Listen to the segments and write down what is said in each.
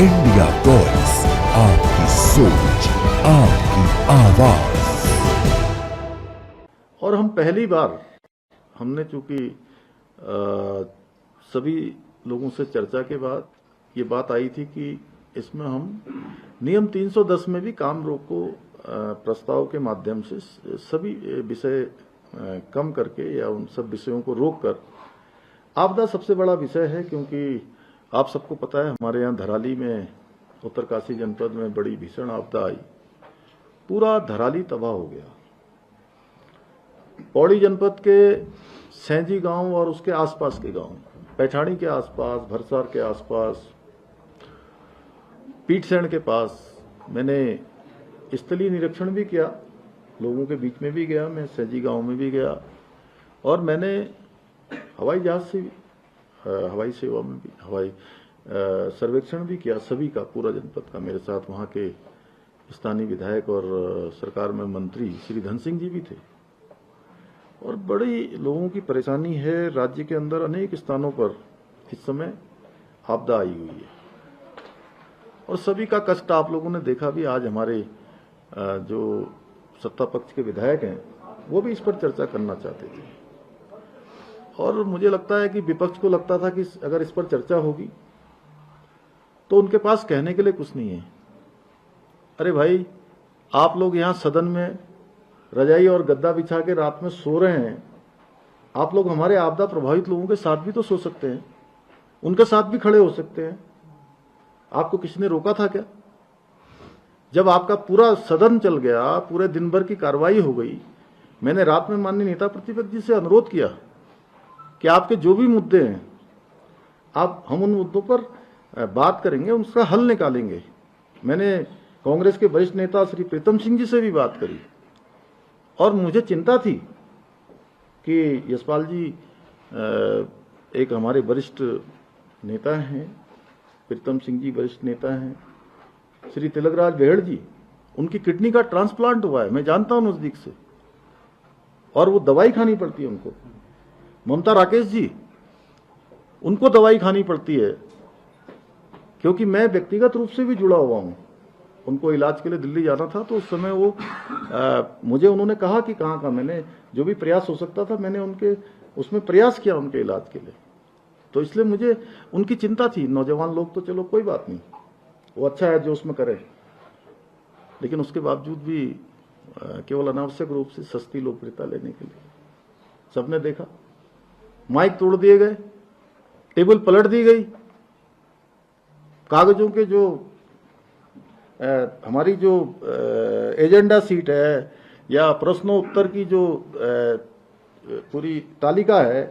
India voice, आपकी सोच, आपकी आवाज। और हम पहली बार हमने चूंकि सभी लोगों से चर्चा के बाद ये बात आई थी कि इसमें हम नियम 310 में भी काम रोको प्रस्ताव के माध्यम से सभी विषय कम करके या उन सब विषयों को रोककर, आपदा सबसे बड़ा विषय है क्योंकि आप सबको पता है हमारे यहाँ धराली में, उत्तरकाशी जनपद में बड़ी भीषण आपदा आई, पूरा धराली तबाह हो गया। पौड़ी जनपद के सैंजी गांव और उसके आसपास के गांव, पैठाणी के आसपास, भरसार के आसपास, पीठसेन के पास मैंने स्थलीय निरीक्षण भी किया, लोगों के बीच में भी गया, मैं सैंजी गांव में भी गया और मैंने हवाई जहाज से हवाई सेवा में भी हवाई सर्वेक्षण भी किया, सभी का, पूरा जनपद का। मेरे साथ वहां के स्थानीय विधायक और सरकार में मंत्री श्री धन सिंह जी भी थे। और बड़ी लोगों की परेशानी है, राज्य के अंदर अनेक स्थानों पर इस समय आपदा आई हुई है और सभी का कष्ट आप लोगों ने देखा भी। आज हमारे जो सत्ता पक्ष के विधायक हैं वो भी इस पर चर्चा करना चाहते थे और मुझे लगता है कि विपक्ष को लगता था कि अगर इस पर चर्चा होगी तो उनके पास कहने के लिए कुछ नहीं है। अरे भाई, आप लोग यहाँ सदन में रजाई और गद्दा बिछा के रात में सो रहे हैं, आप लोग हमारे आपदा प्रभावित लोगों के साथ भी तो सो सकते हैं, उनके साथ भी खड़े हो सकते हैं। आपको किसी ने रोका था क्या? जब आपका पूरा सदन चल गया, पूरे दिन भर की कार्रवाई हो गई, मैंने रात में माननीय नेता प्रतिपक्ष जी से अनुरोध किया कि आपके जो भी मुद्दे हैं हम उन मुद्दों पर बात करेंगे, उसका हल निकालेंगे। मैंने कांग्रेस के वरिष्ठ नेता श्री प्रीतम सिंह जी से भी बात करी और मुझे चिंता थी कि यशपाल जी एक हमारे वरिष्ठ नेता हैं, प्रीतम सिंह जी वरिष्ठ नेता हैं, श्री तिलकराज बेहड़ जी, उनकी किडनी का ट्रांसप्लांट हुआ है, मैं जानता हूं नजदीक से, और वो दवाई खानी पड़ती है उनको। ममता राकेश जी, उनको दवाई खानी पड़ती है क्योंकि मैं व्यक्तिगत रूप से भी जुड़ा हुआ हूं। उनको इलाज के लिए दिल्ली जाना था तो उस समय वो मुझे उन्होंने कहा कि कहाँ का, मैंने जो भी प्रयास हो सकता था मैंने उनके उसमें प्रयास किया उनके इलाज के लिए। तो इसलिए मुझे उनकी चिंता थी। नौजवान लोग तो चलो कोई बात नहीं, वो अच्छा है जो उसमें करे, लेकिन उसके बावजूद भी केवल अनावश्यक रूप से सस्ती लोकप्रियता लेने के लिए सबने देखा, माइक तोड़ दिए गए, टेबल पलट दी गई, कागजों के जो हमारी जो एजेंडा सीट है या प्रश्नोत्तर की जो पूरी तालिका है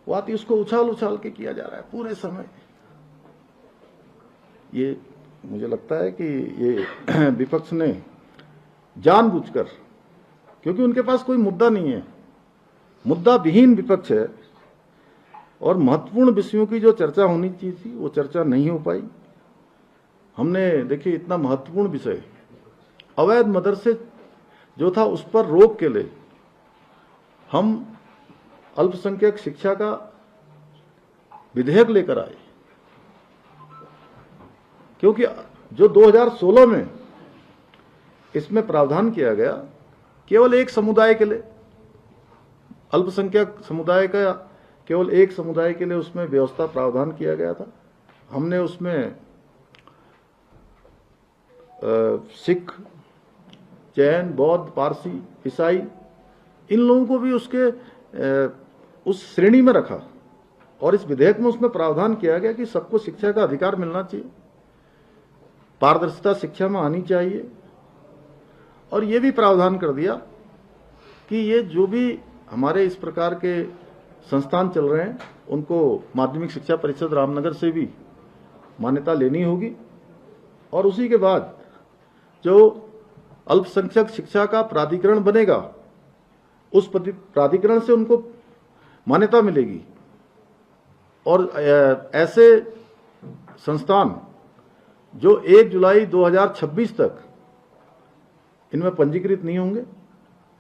वो आती, उसको उछाल उछाल के किया जा रहा है पूरे समय। ये मुझे लगता है कि ये विपक्ष ने जानबूझकर, क्योंकि उनके पास कोई मुद्दा नहीं है, मुद्दा विहीन विपक्ष है और महत्वपूर्ण विषयों की जो चर्चा होनी चाहिए थी वो चर्चा नहीं हो पाई। हमने देखिए इतना महत्वपूर्ण विषय अवैध मदरसे जो था उस पर रोक के लिए हम अल्पसंख्यक शिक्षा का विधेयक लेकर आए, क्योंकि जो 2016 में इसमें प्रावधान किया गया केवल एक समुदाय के लिए, अल्पसंख्यक समुदाय का केवल एक समुदाय के लिए उसमें व्यवस्था प्रावधान किया गया था। हमने उसमें सिख, जैन, बौद्ध, पारसी, ईसाई, इन लोगों को भी उसके उस श्रेणी में रखा और इस विधेयक में उसमें प्रावधान किया गया कि सबको शिक्षा का अधिकार मिलना चाहिए, पारदर्शिता शिक्षा में आनी चाहिए। और ये भी प्रावधान कर दिया कि ये जो भी हमारे इस प्रकार के संस्थान चल रहे हैं उनको माध्यमिक शिक्षा परिषद रामनगर से भी मान्यता लेनी होगी और उसी के बाद जो अल्पसंख्यक शिक्षा का प्राधिकरण बनेगा उस प्राधिकरण से उनको मान्यता मिलेगी। और ऐसे संस्थान जो 1 जुलाई 2026 तक इनमें पंजीकृत नहीं होंगे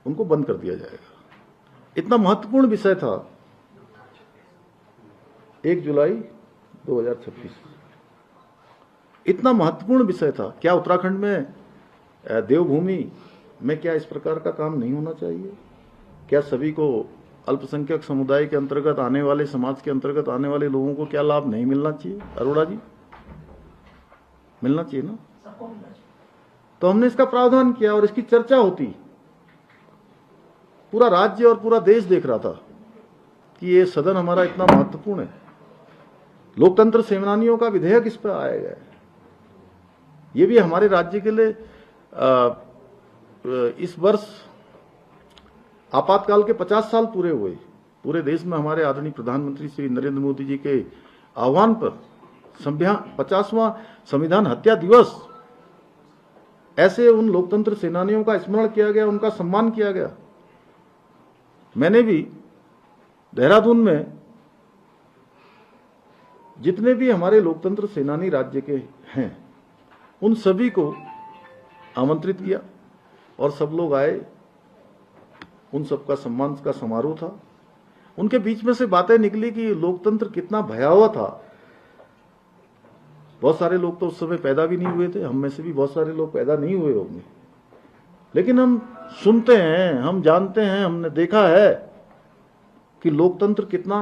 उनको बंद कर दिया जाएगा। इतना महत्वपूर्ण विषय था 1 जुलाई 2026। इतना महत्वपूर्ण विषय था। क्या उत्तराखंड में देवभूमि में क्या इस प्रकार का काम नहीं होना चाहिए? क्या सभी को, अल्पसंख्यक समुदाय के अंतर्गत आने वाले, समाज के अंतर्गत आने वाले लोगों को क्या लाभ नहीं मिलना चाहिए? अरोड़ा जी, मिलना चाहिए ना? तो हमने इसका प्रावधान किया और इसकी चर्चा होती, पूरा राज्य और पूरा देश देख रहा था कि ये सदन हमारा इतना महत्वपूर्ण है। लोकतंत्र सेनानियों का विधेयक इस पर आएगा। ये भी हमारे राज्य के लिए इस वर्ष आपातकाल के 50 साल पूरे हुए। पूरे देश में हमारे आदरणीय प्रधानमंत्री श्री नरेंद्र मोदी जी के आह्वान पर 50वां संविधान हत्या दिवस, ऐसे उन लोकतंत्र सेनानियों का स्मरण किया गया, उनका सम्मान किया गया। मैंने भी देहरादून में जितने भी हमारे लोकतंत्र सेनानी राज्य के हैं उन सभी को आमंत्रित किया और सब लोग आए। उन सबका सम्मान का समारोह था। उनके बीच में से बातें निकली कि लोकतंत्र कितना भयावह था। बहुत सारे लोग तो उस समय पैदा भी नहीं हुए थे, हम में से भी बहुत सारे लोग पैदा नहीं हुए होंगे, लेकिन हम सुनते हैं, हम जानते हैं, हमने देखा है कि लोकतंत्र कितना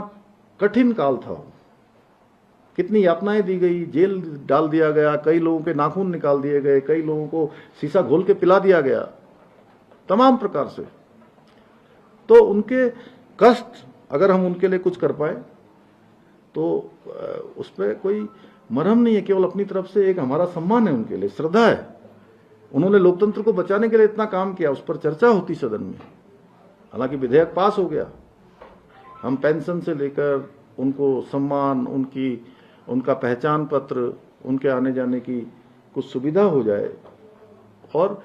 कठिन काल था। कितनी यातनाएं दी गई, जेल डाल दिया गया, कई लोगों के नाखून निकाल दिए गए, कई लोगों को शीशा घोल के पिला दिया गया, तमाम प्रकार से। तो उनके कष्ट अगर हम उनके लिए कुछ कर पाए तो उस पर कोई मरहम नहीं है, केवल अपनी तरफ से एक हमारा सम्मान है, उनके लिए श्रद्धा है। उन्होंने लोकतंत्र को बचाने के लिए इतना काम किया, उस पर चर्चा होती सदन में। हालांकि विधेयक पास हो गया, हम पेंशन से लेकर उनको सम्मान, उनका पहचान पत्र, उनके आने जाने की कुछ सुविधा हो जाए। और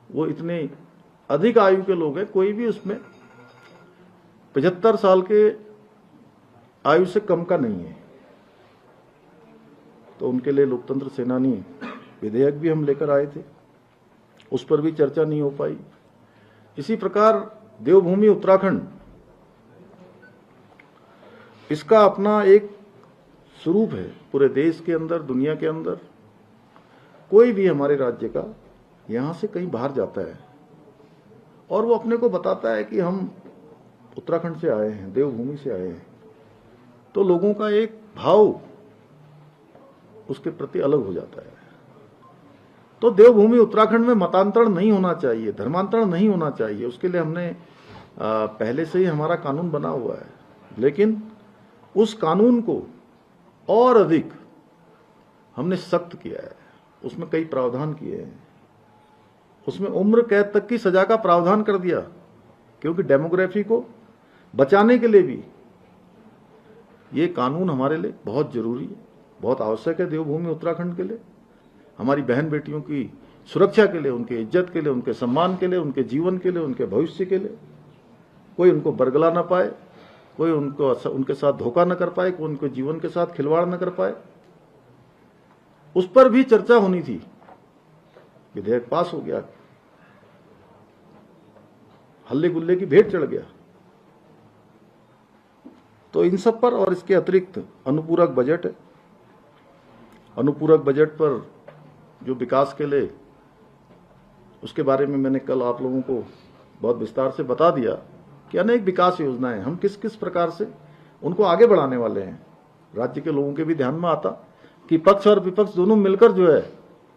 वो इतने अधिक आयु के लोग हैं, कोई भी उसमें 75 साल के आयु से कम का नहीं है। तो उनके लिए लोकतंत्र सेनानी विधेयक भी हम लेकर आए थे, उस पर भी चर्चा नहीं हो पाई। इसी प्रकार देवभूमि उत्तराखंड, इसका अपना एक स्वरूप है पूरे देश के अंदर, दुनिया के अंदर। कोई भी हमारे राज्य का यहां से कहीं बाहर जाता है और वो अपने को बताता है कि हम उत्तराखंड से आए हैं, देवभूमि से आए हैं, तो लोगों का एक भाव उसके प्रति अलग हो जाता है। तो देवभूमि उत्तराखंड में मतांतरण नहीं होना चाहिए, धर्मांतरण नहीं होना चाहिए, उसके लिए हमने पहले से ही हमारा कानून बना हुआ है। लेकिन उस कानून को और अधिक हमने सख्त किया है, उसमें कई प्रावधान किए हैं। उसमें उम्र कैद तक की सजा का प्रावधान कर दिया, क्योंकि डेमोग्राफी को बचाने के लिए भी ये कानून हमारे लिए बहुत जरूरी है, बहुत आवश्यक है। देवभूमि उत्तराखंड के लिए, हमारी बहन बेटियों की सुरक्षा के लिए, उनके इज्जत के लिए, उनके सम्मान के लिए, उनके जीवन के लिए, उनके भविष्य के लिए, कोई उनको बरगला ना पाए, कोई उनके साथ धोखा न कर पाए, कोई उनके जीवन के साथ खिलवाड़ न कर पाए, उस पर भी चर्चा होनी थी। विधेयक पास हो गया, हल्ले गुल्ले की भेंट चढ़ गया। तो इन सब पर, और इसके अतिरिक्त अनुपूरक बजट है। अनुपूरक बजट पर जो विकास के लिए, उसके बारे में मैंने कल आप लोगों को बहुत विस्तार से बता दिया कि अनेक विकास योजनाएं हम किस किस प्रकार से उनको आगे बढ़ाने वाले हैं। राज्य के लोगों के भी ध्यान में आता कि पक्ष और विपक्ष दोनों मिलकर जो है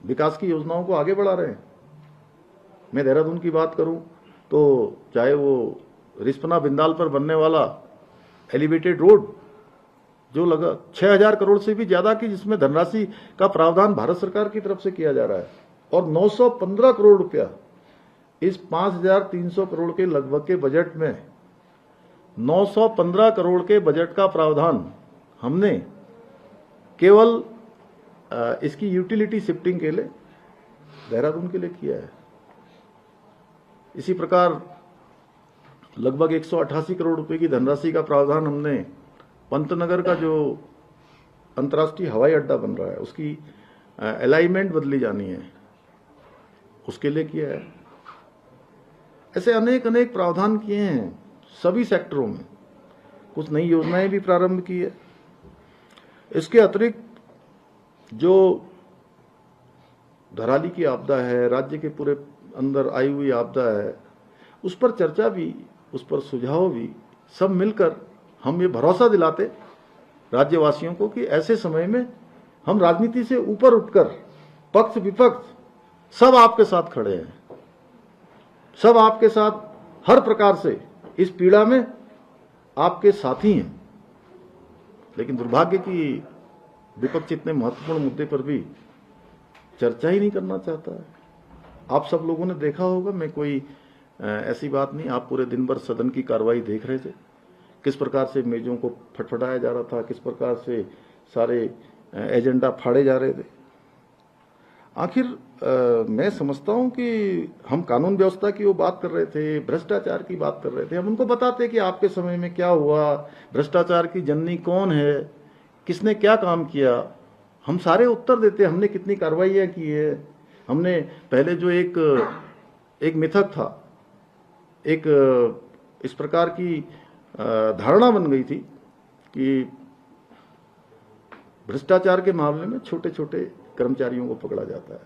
विकास की योजनाओं को आगे बढ़ा रहे हैं। मैं देहरादून की बात करूं तो चाहे वो रिस्पना बिंदाल पर बनने वाला एलिवेटेड रोड जो लगा 6000 करोड़ से भी ज्यादा की, जिसमें धनराशि का प्रावधान भारत सरकार की तरफ से किया जा रहा है, और 915 करोड़ रुपया इस 5300 करोड़ के लगभग के बजट में 915 करोड़ के बजट का प्रावधान हमने केवल इसकी यूटिलिटी शिफ्टिंग के लिए देहरादून के लिए किया है। इसी प्रकार लगभग 188 करोड़ रुपए की धनराशि का प्रावधान हमने पंतनगर का जो अंतर्राष्ट्रीय हवाई अड्डा बन रहा है, उसकी अलाइनमेंट बदली जानी है, उसके लिए किया है। ऐसे अनेक अनेक प्रावधान किए हैं सभी सेक्टरों में। कुछ नई योजनाएं भी प्रारंभ की है। इसके अतिरिक्त जो धराली की आपदा है, राज्य के पूरे अंदर आई हुई आपदा है, उस पर चर्चा भी, उस पर सुझाव भी, सब मिलकर हम ये भरोसा दिलाते राज्यवासियों को कि ऐसे समय में हम राजनीति से ऊपर उठकर पक्ष विपक्ष सब आपके साथ खड़े हैं, सब आपके साथ हर प्रकार से इस पीड़ा में आपके साथी हैं। लेकिन दुर्भाग्य की विपक्ष इतने महत्वपूर्ण मुद्दे पर भी चर्चा ही नहीं करना चाहता है। आप सब लोगों ने देखा होगा, मैं कोई ऐसी बात नहीं, आप पूरे दिन भर सदन की कार्रवाई देख रहे थे, किस प्रकार से मेजों को फटफटाया जा रहा था, किस प्रकार से सारे एजेंडा फाड़े जा रहे थे। आखिर मैं समझता हूं कि हम कानून व्यवस्था की वो बात कर रहे थे, भ्रष्टाचार की बात कर रहे थे, हम उनको बताते कि आपके समय में क्या हुआ, भ्रष्टाचार की जननी कौन है, किसने क्या काम किया, हम सारे उत्तर देते, हमने कितनी कार्रवाइयां की है। हमने पहले जो एक मिथक था, एक इस प्रकार की धारणा बन गई थी कि भ्रष्टाचार के मामले में छोटे छोटे कर्मचारियों को पकड़ा जाता है,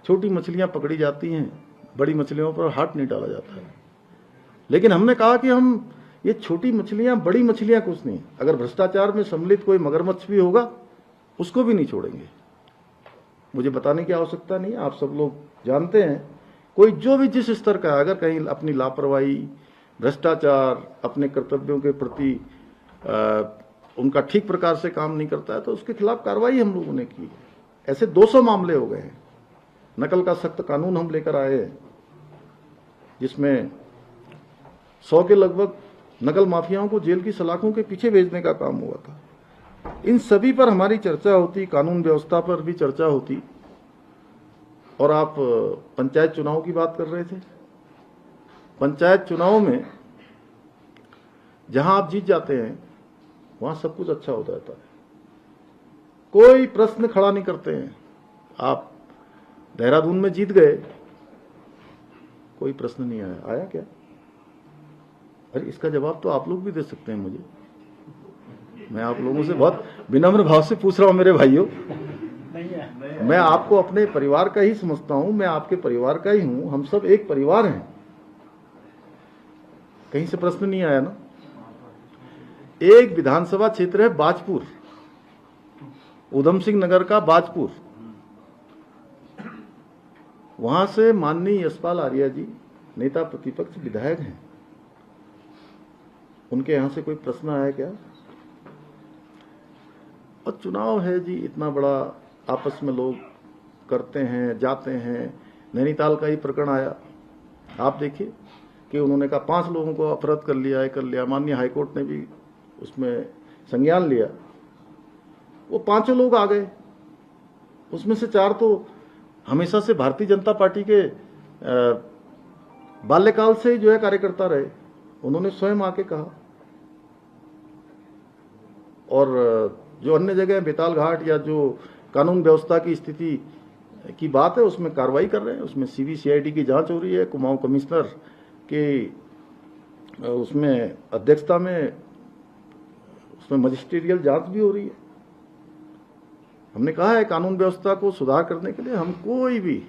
छोटी मछलियां पकड़ी जाती हैं, बड़ी मछलियों पर हाथ नहीं डाला जाता है। लेकिन हमने कहा कि हम ये छोटी मछलियां, बड़ी मछलियां कुछ नहीं, अगर भ्रष्टाचार में सम्मिलित कोई मगरमच्छ भी होगा उसको भी नहीं छोड़ेंगे। मुझे बताने की आवश्यकता नहीं, आप सब लोग जानते हैं, कोई जो भी जिस स्तर का अगर कहीं अपनी लापरवाही, भ्रष्टाचार, अपने कर्तव्यों के प्रति उनका ठीक प्रकार से काम नहीं करता है तो उसके खिलाफ कार्रवाई हम लोगों ने की। ऐसे 200 मामले हो गए हैं। नकल का सख्त कानून हम लेकर आए हैं जिसमें 100 के लगभग नकल माफियाओं को जेल की सलाखों के पीछे भेजने का काम हुआ था। इन सभी पर हमारी चर्चा होती, कानून व्यवस्था पर भी चर्चा होती। और आप पंचायत चुनाव की बात कर रहे थे, पंचायत चुनाव में जहां आप जीत जाते हैं वहां सब कुछ अच्छा हो जाता है, कोई प्रश्न खड़ा नहीं करते हैं। आप देहरादून में जीत गए, कोई प्रश्न नहीं आया, आया क्या? अरे इसका जवाब तो आप लोग भी दे सकते हैं मुझे, मैं आप लोगों से बहुत विनम्र भाव से पूछ रहा हूं मेरे भाइयों। मैं आपको अपने परिवार का ही समझता हूं, मैं आपके परिवार का ही हूं, हम सब एक परिवार हैं। कहीं से प्रश्न नहीं आया ना? एक विधानसभा क्षेत्र है बाजपुर, उधम सिंह नगर का बाजपुर, वहां से माननीय यशपाल आर्या जी नेता प्रतिपक्ष विधायक हैं, उनके यहां से कोई प्रश्न आया क्या? और चुनाव है जी, इतना बड़ा आपस में लोग करते हैं, जाते हैं। नैनीताल का ही प्रकरण आया, आप देखिए कि उन्होंने कहा 5 लोगों को अपराध कर लिया, माननीय हाईकोर्ट ने भी उसमें संज्ञान लिया। वो 5 लोग आ गए, उसमें से 4 तो हमेशा से भारतीय जनता पार्टी के बाल्यकाल से ही जो है कार्यकर्ता रहे, उन्होंने स्वयं आके कहा। और जो अन्य जगह बेताल घाट या जो कानून व्यवस्था की स्थिति की बात है उसमें कार्रवाई कर रहे हैं, उसमें सीबीसीआईडी की जांच हो रही है, कुमाऊं कमिश्नर के उसमें अध्यक्षता में उसमें मजिस्ट्रियल जांच भी हो रही है। हमने कहा है कानून व्यवस्था को सुधार करने के लिए हम कोई भी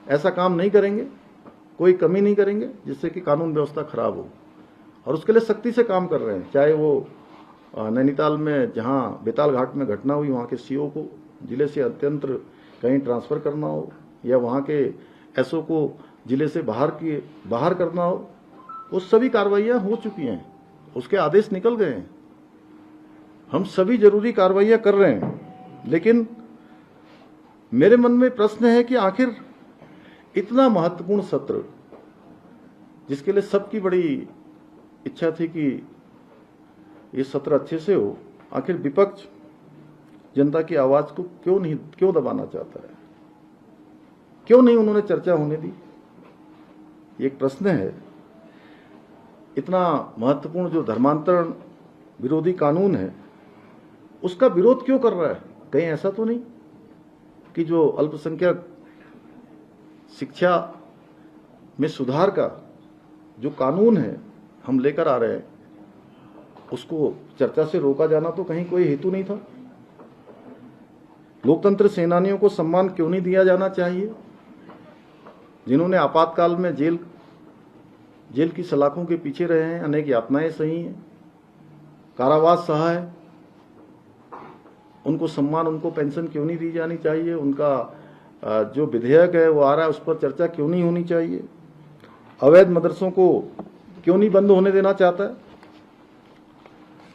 ऐसा काम नहीं करेंगे, कोई कमी नहीं करेंगे जिससे कि कानून व्यवस्था खराब हो, और उसके लिए सख्ती से काम कर रहे हैं। चाहे वो नैनीताल में जहां बेताल घाट में घटना हुई वहां के सीओ को जिले से अत्यंत कहीं ट्रांसफर करना हो, या वहां के एसओ को जिले से बाहर करना हो, वो सभी कार्रवाइयां हो चुकी हैं, उसके आदेश निकल गए हैं। हम सभी जरूरी कार्रवाइयां कर रहे हैं। लेकिन मेरे मन में प्रश्न है कि आखिर इतना महत्वपूर्ण सत्र जिसके लिए सबकी बड़ी इच्छा थी कि ये सत्र अच्छे से हो, आखिर विपक्ष जनता की आवाज को क्यों दबाना चाहता है? क्यों नहीं उन्होंने चर्चा होने दी? ये एक प्रश्न है। इतना महत्वपूर्ण जो धर्मांतरण विरोधी कानून है उसका विरोध क्यों कर रहा है? कहीं ऐसा तो नहीं कि जो अल्पसंख्यक शिक्षा में सुधार का जो कानून है हम लेकर आ रहे हैं उसको चर्चा से रोका जाना तो कहीं कोई हेतु नहीं था? लोकतंत्र सेनानियों को सम्मान क्यों नहीं दिया जाना चाहिए, जिन्होंने आपातकाल में जेल की सलाखों के पीछे रहे हैं, अनेक यातनाएं सही हैं, कारावास सहा है, उनको सम्मान, उनको पेंशन क्यों नहीं दी जानी चाहिए, उनका जो विधेयक है वो आ रहा है उस पर चर्चा क्यों नहीं होनी चाहिए, अवैध मदरसों को क्यों नहीं बंद होने देना चाहता है।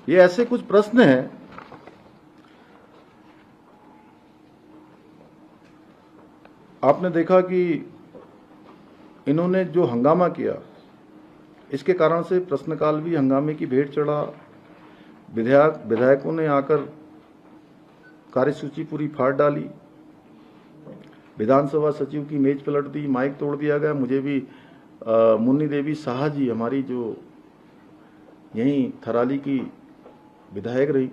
ये ऐसे कुछ प्रश्न हैं आपने देखा कि इन्होंने जो हंगामा किया, इसके कारण से प्रश्नकाल भी हंगामे की भेंट चढ़ा। विधायकों ने आकर कार्यसूची पूरी फाड़ डाली, विधानसभा सचिव की मेज पलट दी, माइक तोड़ दिया गया। मुझे भी मुन्नी देवी साहा जी, हमारी जो यहीं थराली की विधायक रही,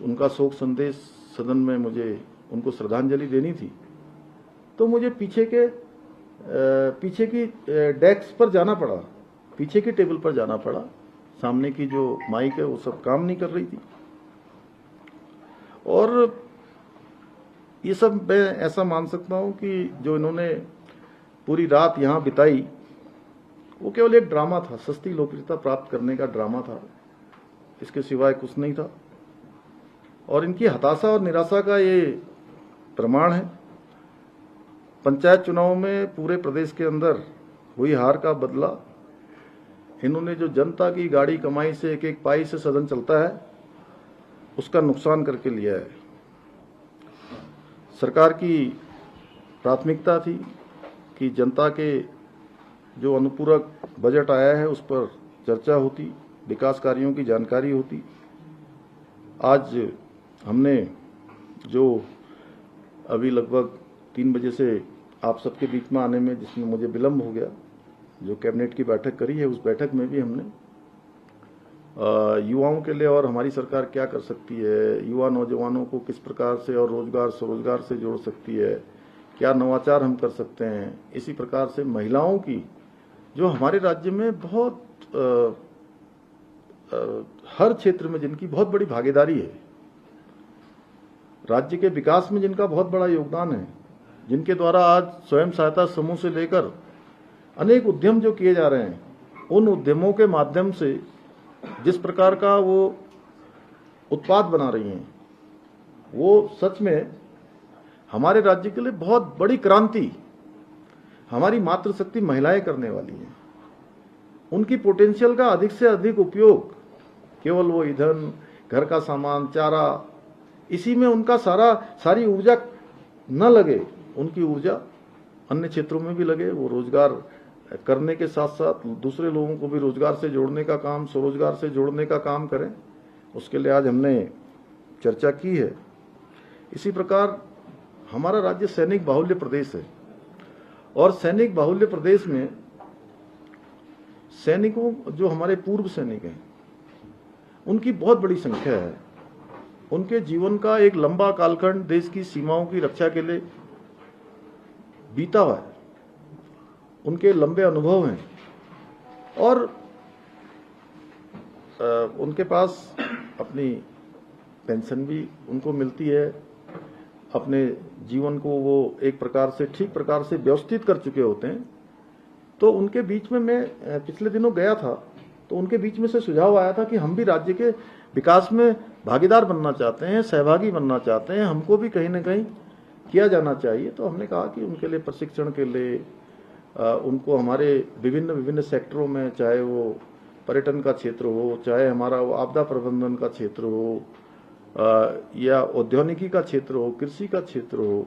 उनका शोक संदेश सदन में मुझे उनको श्रद्धांजलि देनी थी, तो मुझे पीछे की डेस्क पर जाना पड़ा, पीछे की टेबल पर जाना पड़ा। सामने की जो माइक है वो सब काम नहीं कर रही थी। और ये सब मैं ऐसा मान सकता हूं कि जो इन्होंने पूरी रात यहां बिताई वो केवल एक ड्रामा था, सस्ती लोकप्रियता प्राप्त करने का ड्रामा था, इसके सिवाय कुछ नहीं था। और इनकी हताशा और निराशा का ये प्रमाण है। पंचायत चुनाव में पूरे प्रदेश के अंदर हुई हार का बदला इन्होंने जो जनता की गाड़ी कमाई से एक एक पाई से सदन चलता है उसका नुकसान करके लिया है। सरकार की प्राथमिकता थी कि जनता के जो अनुपूरक बजट आया है उस पर चर्चा होती, विकास कार्यों की जानकारी होती। आज हमने जो अभी लगभग 3 बजे से आप सबके बीच में आने में जिसमें मुझे विलम्ब हो गया, जो कैबिनेट की बैठक करी है, उस बैठक में भी हमने युवाओं के लिए और हमारी सरकार क्या कर सकती है, युवा नौजवानों को किस प्रकार से और रोजगार स्वरोजगार से जोड़ सकती है, क्या नवाचार हम कर सकते हैं। इसी प्रकार से महिलाओं की जो हमारे राज्य में बहुत हर क्षेत्र में जिनकी बहुत बड़ी भागीदारी है, राज्य के विकास में जिनका बहुत बड़ा योगदान है, जिनके द्वारा आज स्वयं सहायता समूह से लेकर अनेक उद्यम जो किए जा रहे हैं, उन उद्यमों के माध्यम से जिस प्रकार का वो उत्पाद बना रही हैं, वो सच में हमारे राज्य के लिए बहुत बड़ी क्रांति हमारी मातृशक्ति महिलाएं करने वाली हैं। उनकी पोटेंशियल का अधिक से अधिक उपयोग, केवल वो ईंधन, घर का सामान, चारा, इसी में उनका सारी ऊर्जा न लगे, उनकी ऊर्जा अन्य क्षेत्रों में भी लगे, वो रोजगार करने के साथ साथ दूसरे लोगों को भी रोजगार से जोड़ने का काम, स्वरोजगार से जोड़ने का काम करें। उसके लिए आज हमने चर्चा की है। इसी प्रकार हमारा राज्य सैनिक बाहुल्य प्रदेश है और सैनिक बाहुल्य प्रदेश में सैनिकों, जो हमारे पूर्व सैनिक हैं, उनकी बहुत बड़ी संख्या है। उनके जीवन का एक लंबा कालखंड देश की सीमाओं की रक्षा के लिए बीता हुआ है, उनके लंबे अनुभव हैं और उनके पास अपनी पेंशन भी उनको मिलती है। अपने जीवन को वो एक प्रकार से ठीक प्रकार से व्यवस्थित कर चुके होते हैं। तो उनके बीच में मैं पिछले दिनों गया था, तो उनके बीच में से सुझाव आया था कि हम भी राज्य के विकास में भागीदार बनना चाहते हैं, सहभागी बनना चाहते हैं, हमको भी कहीं ना कहीं किया जाना चाहिए। तो हमने कहा कि उनके लिए प्रशिक्षण के लिए उनको हमारे विभिन्न सेक्टरों में, चाहे वो पर्यटन का क्षेत्र हो, चाहे हमारा वो आपदा प्रबंधन का क्षेत्र हो, या औद्योगिकी का क्षेत्र हो, कृषि का क्षेत्र हो,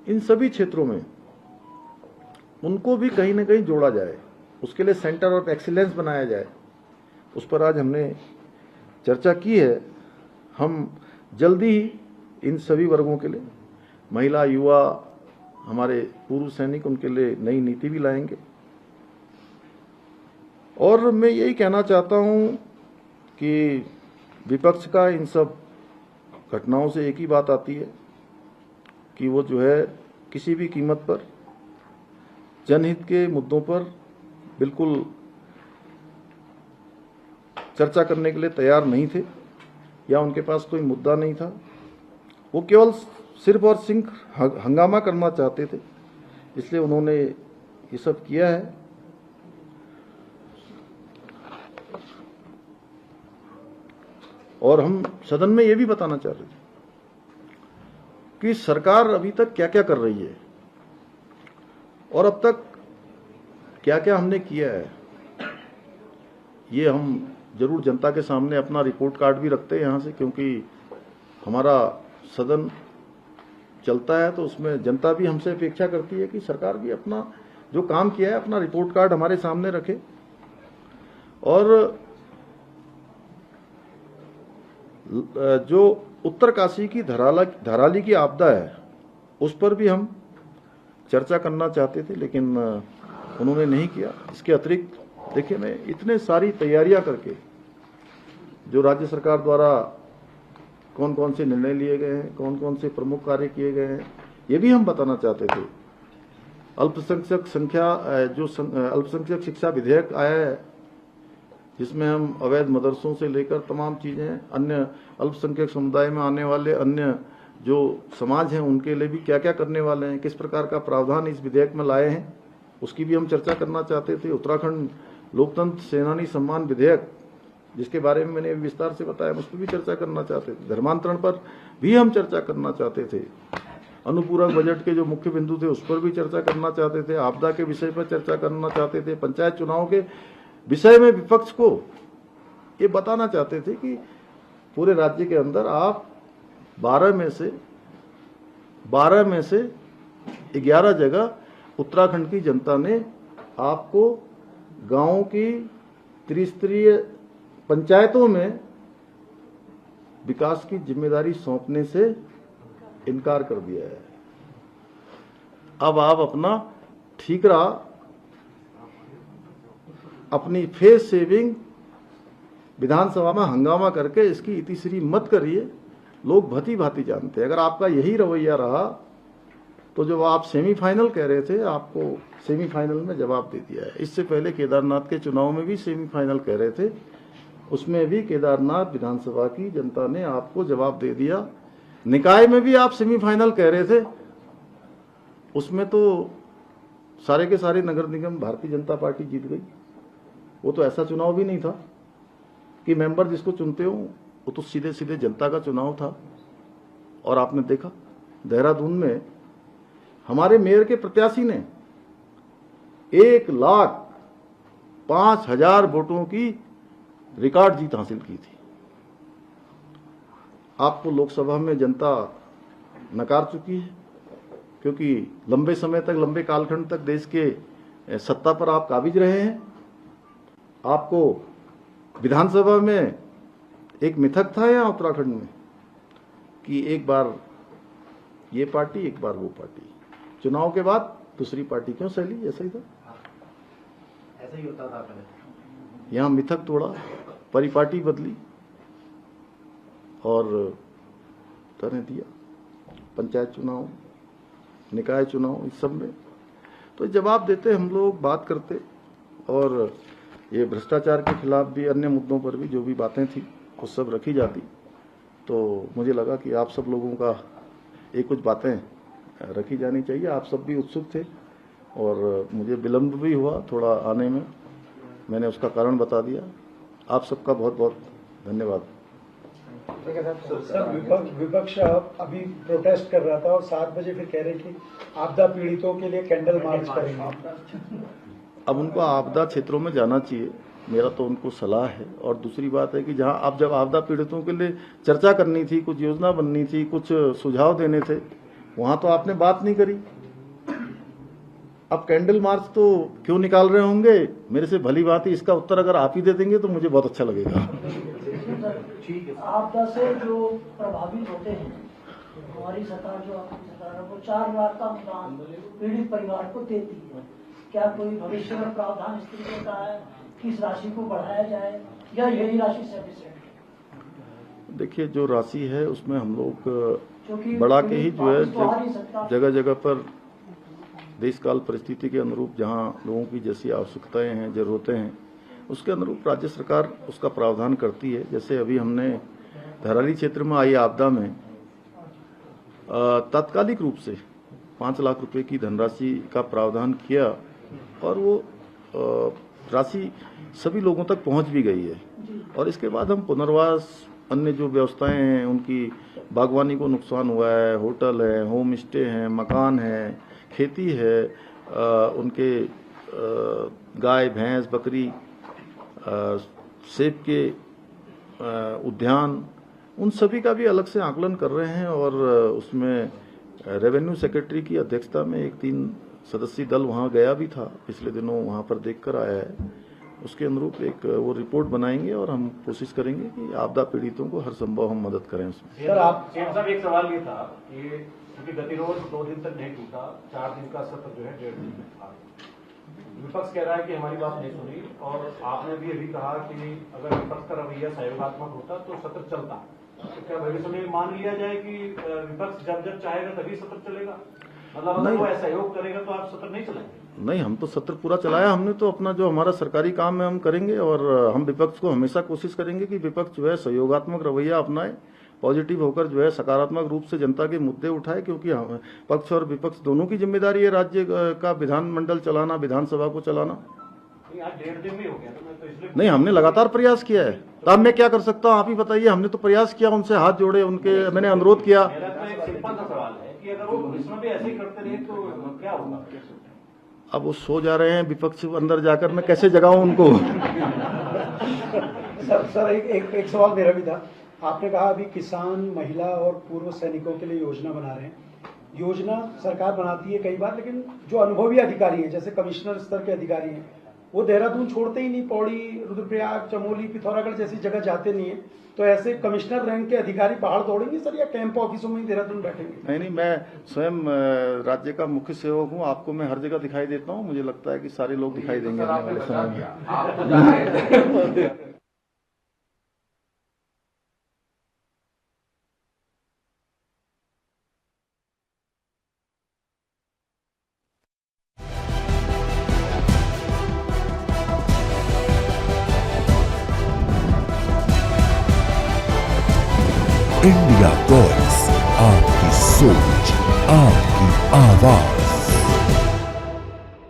इन सभी क्षेत्रों में उनको भी कहीं ना कहीं जोड़ा जाए, उसके लिए सेंटर ऑफ एक्सीलेंस बनाया जाए। उस पर आज हमने चर्चा की है। हम जल्दी ही इन सभी वर्गों के लिए, महिला, युवा, हमारे पूर्व सैनिक, उनके लिए नई नीति भी लाएंगे। और मैं यही कहना चाहता हूं कि विपक्ष का इन सब घटनाओं से एक ही बात आती है कि वो जो है किसी भी कीमत पर जनहित के मुद्दों पर बिल्कुल चर्चा करने के लिए तैयार नहीं थे, या उनके पास कोई मुद्दा नहीं था। वो केवल सिर्फ और सिर्फ हंगामा करना चाहते थे, इसलिए उन्होंने ये सब किया है। और हम सदन में ये भी बताना चाह रहे थे कि सरकार अभी तक क्या क्या कर रही है और अब तक क्या क्या हमने किया है, ये हम जरूर जनता के सामने अपना रिपोर्ट कार्ड भी रखते हैं यहाँ से, क्योंकि हमारा सदन चलता है तो उसमें जनता भी हमसे अपेक्षा करती है कि सरकार भी अपना जो काम किया है अपना रिपोर्ट कार्ड हमारे सामने रखे। और जो उत्तरकाशी की धराली की आपदा है उस पर भी हम चर्चा करना चाहते थे, लेकिन उन्होंने नहीं किया। इसके अतिरिक्त देखिए, मैं इतने सारी तैयारियां करके जो राज्य सरकार द्वारा कौन कौन से निर्णय लिए गए हैं, कौन कौन से प्रमुख कार्य किए गए हैं, ये भी हम बताना चाहते थे। अल्पसंख्यक शिक्षा विधेयक आया है, जिसमें हम अवैध मदरसों से लेकर तमाम चीजें, अन्य अल्पसंख्यक समुदाय में आने वाले अन्य जो समाज हैं उनके लिए भी क्या क्या करने वाले हैं, किस प्रकार का प्रावधान इस विधेयक में लाए हैं, उसकी भी हम चर्चा करना चाहते थे। उत्तराखंड लोकतंत्र सेनानी सम्मान विधेयक, जिसके बारे में मैंने विस्तार से बताया, उस पर भी चर्चा करना चाहते थे। धर्मांतरण पर भी हम चर्चा करना चाहते थे। अनुपूरक बजट के जो मुख्य बिंदु थे उस पर भी चर्चा करना चाहते थे। आपदा के विषय पर चर्चा करना चाहते थे। पंचायत चुनाव के विषय में विपक्ष को ये बताना चाहते थे कि पूरे राज्य के अंदर आप 12 में से 11 जगह उत्तराखंड की जनता ने आपको गांवों की त्रिस्तरीय पंचायतों में विकास की जिम्मेदारी सौंपने से इनकार कर दिया है। अब आप अपना ठीकरा, अपनी फेस सेविंग विधानसभा में हंगामा करके इसकी इतिश्री मत करिए। लोग भली भांति जानते हैं। अगर आपका यही रवैया रहा तो जो आप सेमीफाइनल कह रहे थे, आपको सेमीफाइनल में जवाब दे दिया है। इससे पहले केदारनाथ के चुनाव में भी सेमीफाइनल कह रहे थे, उसमें भी केदारनाथ विधानसभा की जनता ने आपको जवाब दे दिया। निकाय में भी आप सेमीफाइनल कह रहे थे, उसमें तो सारे के सारे नगर निगम भारतीय जनता पार्टी जीत गई। वो तो ऐसा चुनाव भी नहीं था कि मेंबर जिसको चुनते हो, वो तो सीधे सीधे जनता का चुनाव था। और आपने देखा देहरादून में हमारे मेयर के प्रत्याशी ने 1,05,000 वोटों की रिकॉर्ड जीत हासिल की थी। आपको लोकसभा में जनता नकार चुकी है, क्योंकि लंबे समय तक, लंबे कालखंड तक देश के सत्ता पर आप काबिज रहे हैं। आपको विधानसभा में एक मिथक था यहाँ उत्तराखंड में कि एक बार ये पार्टी, एक बार वो पार्टी, चुनाव के बाद दूसरी पार्टी। क्यों सैली? ऐसा ही था, ऐसा ही होता था पहले। यहाँ मिथक तोड़ा, परिपाटी बदली और तरह दिया। पंचायत चुनाव, निकाय चुनाव, इस सब में तो जवाब देते हम लोग, बात करते। और ये भ्रष्टाचार के खिलाफ भी, अन्य मुद्दों पर भी जो भी बातें थी वो सब रखी जाती। तो मुझे लगा कि आप सब लोगों का एक कुछ बातें रखी जानी चाहिए। आप सब भी उत्सुक थे और मुझे विलंब भी हुआ थोड़ा आने में, मैंने उसका कारण बता दिया। आप सबका बहुत बहुत धन्यवाद। सर, विपक्ष अभी प्रोटेस्ट कर रहा था और 7 बजे फिर कह रहे कि आपदा पीड़ितों के लिए कैंडल मार्च करेंगे। अब उनको आपदा क्षेत्रों में जाना चाहिए, मेरा तो उनको सलाह है। और दूसरी बात है कि जहां आप जब आपदा पीड़ितों के लिए चर्चा करनी थी, कुछ योजना बननी थी, कुछ सुझाव देने थे, वहां तो आपने बात नहीं करी। अब कैंडल मार्च तो क्यों निकाल रहे होंगे, मेरे से भली बात है। इसका उत्तर अगर आप ही दे देंगे तो मुझे बहुत अच्छा लगेगा। आपदा से जो प्रभावित होते हैं, हमारी सरकार, जो आपकी सरकार है, वो 4 लाख का अनुदान पीड़ित परिवार को देती है। क्या कोई भविष्य में प्रावधान इस तरीके का है कि इस राशि को बढ़ाया जाए या यही राशि सफिशिएंट? देखिए, जो राशि है उसमें हम लोग बढ़ा के ही जो है जगह जगह पर देश काल परिस्थिति के अनुरूप जहां लोगों की जैसी आवश्यकताएं हैं, जरूरतें हैं, उसके अनुरूप राज्य सरकार उसका प्रावधान करती है। जैसे अभी हमने धराली क्षेत्र में आई आपदा में तात्कालिक रूप से 5 लाख रुपए की धनराशि का प्रावधान किया और वो राशि सभी लोगों तक पहुंच भी गई है। और इसके बाद हम पुनर्वास, अन्य जो व्यवस्थाएं हैं उनकी, बागवानी को नुकसान हुआ है, होटल है, होम स्टे हैं, मकान है, खेती है, उनके गाय भैंस बकरी, सेब के उद्यान, उन सभी का भी अलग से आकलन कर रहे हैं। और उसमें रेवेन्यू सेक्रेटरी की अध्यक्षता में एक 3 सदस्यीय दल वहां गया भी था, पिछले दिनों वहां पर देखकर आया है। उसके अनुरूप एक वो रिपोर्ट बनाएंगे और हम कोशिश करेंगे कि आपदा पीड़ितों को हर संभव हम मदद करें उसमें। सर आप साहब एक सवाल ये था कि क्योंकि गतिरोध 2 दिन तक नहीं टूटा, 4 दिन का सत्र जो है 1.5 दिन में था। विपक्ष कह रहा है कि हमारी बात नहीं सुनी, और आपने भी अभी कहा कि अगर विपक्ष का रवैया सहयोगात्मक होता तो सत्र चलता। तो क्या भविष्य में मान लिया जाए कि विपक्ष जब जब चाहेगा तभी सत्र चलेगा? मतलब अगर वो सहयोग करेगा तो आप सत्र नहीं चलाएंगे? नहीं, हम तो सत्र पूरा चलाया हमने, तो अपना जो हमारा सरकारी काम है हम करेंगे। और हम विपक्ष को हमेशा कोशिश करेंगे कि विपक्ष जो है सहयोगात्मक रवैया अपनाए, पॉजिटिव होकर जो है सकारात्मक रूप से जनता के मुद्दे उठाए, क्योंकि पक्ष और विपक्ष दोनों की जिम्मेदारी है राज्य का विधानमंडल चलाना, विधानसभा को चलाना। आज 1.5 दिन में हो गया तो इसलिए नहीं, हमने लगातार प्रयास किया है। तो अब मैं क्या कर सकता हूँ, आप ही बताइए। हमने तो प्रयास किया, उनसे हाथ जोड़े, उनके मैंने अनुरोध किया। मेरा तो एक सिंपल सा सवाल है कि अगर वो भविष्य में भी ऐसे ही करते रहे तो क्या होगा? अब वो सो जा रहे हैं विपक्ष अंदर जाकर, मैं कैसे जगाऊं उनको। सर एक सवाल मेरा भी था। आपने कहा अभी किसान, महिला और पूर्व सैनिकों के लिए योजना बना रहे हैं। योजना सरकार बनाती है कई बार, लेकिन जो अनुभवी अधिकारी हैं, जैसे कमिश्नर स्तर के अधिकारी हैं, वो देहरादून छोड़ते ही नहीं, पौड़ी, रुद्रप्रयाग, चमोली, पिथौरागढ़ जैसी जगह जाते नहीं है। तो ऐसे कमिश्नर रैंक के अधिकारी पहाड़ दौड़ेंगे सर, या कैंप ऑफिसों में ही देहरादून बैठेंगे? नहीं, मैं स्वयं राज्य का मुख्य सेवक हूँ, आपको मैं हर जगह दिखाई देता हूँ। मुझे लगता है कि सारे लोग दिखाई देंगे आने वाले समय में। इंडिया वॉइस, आपकी सोच, आपकी आवाज।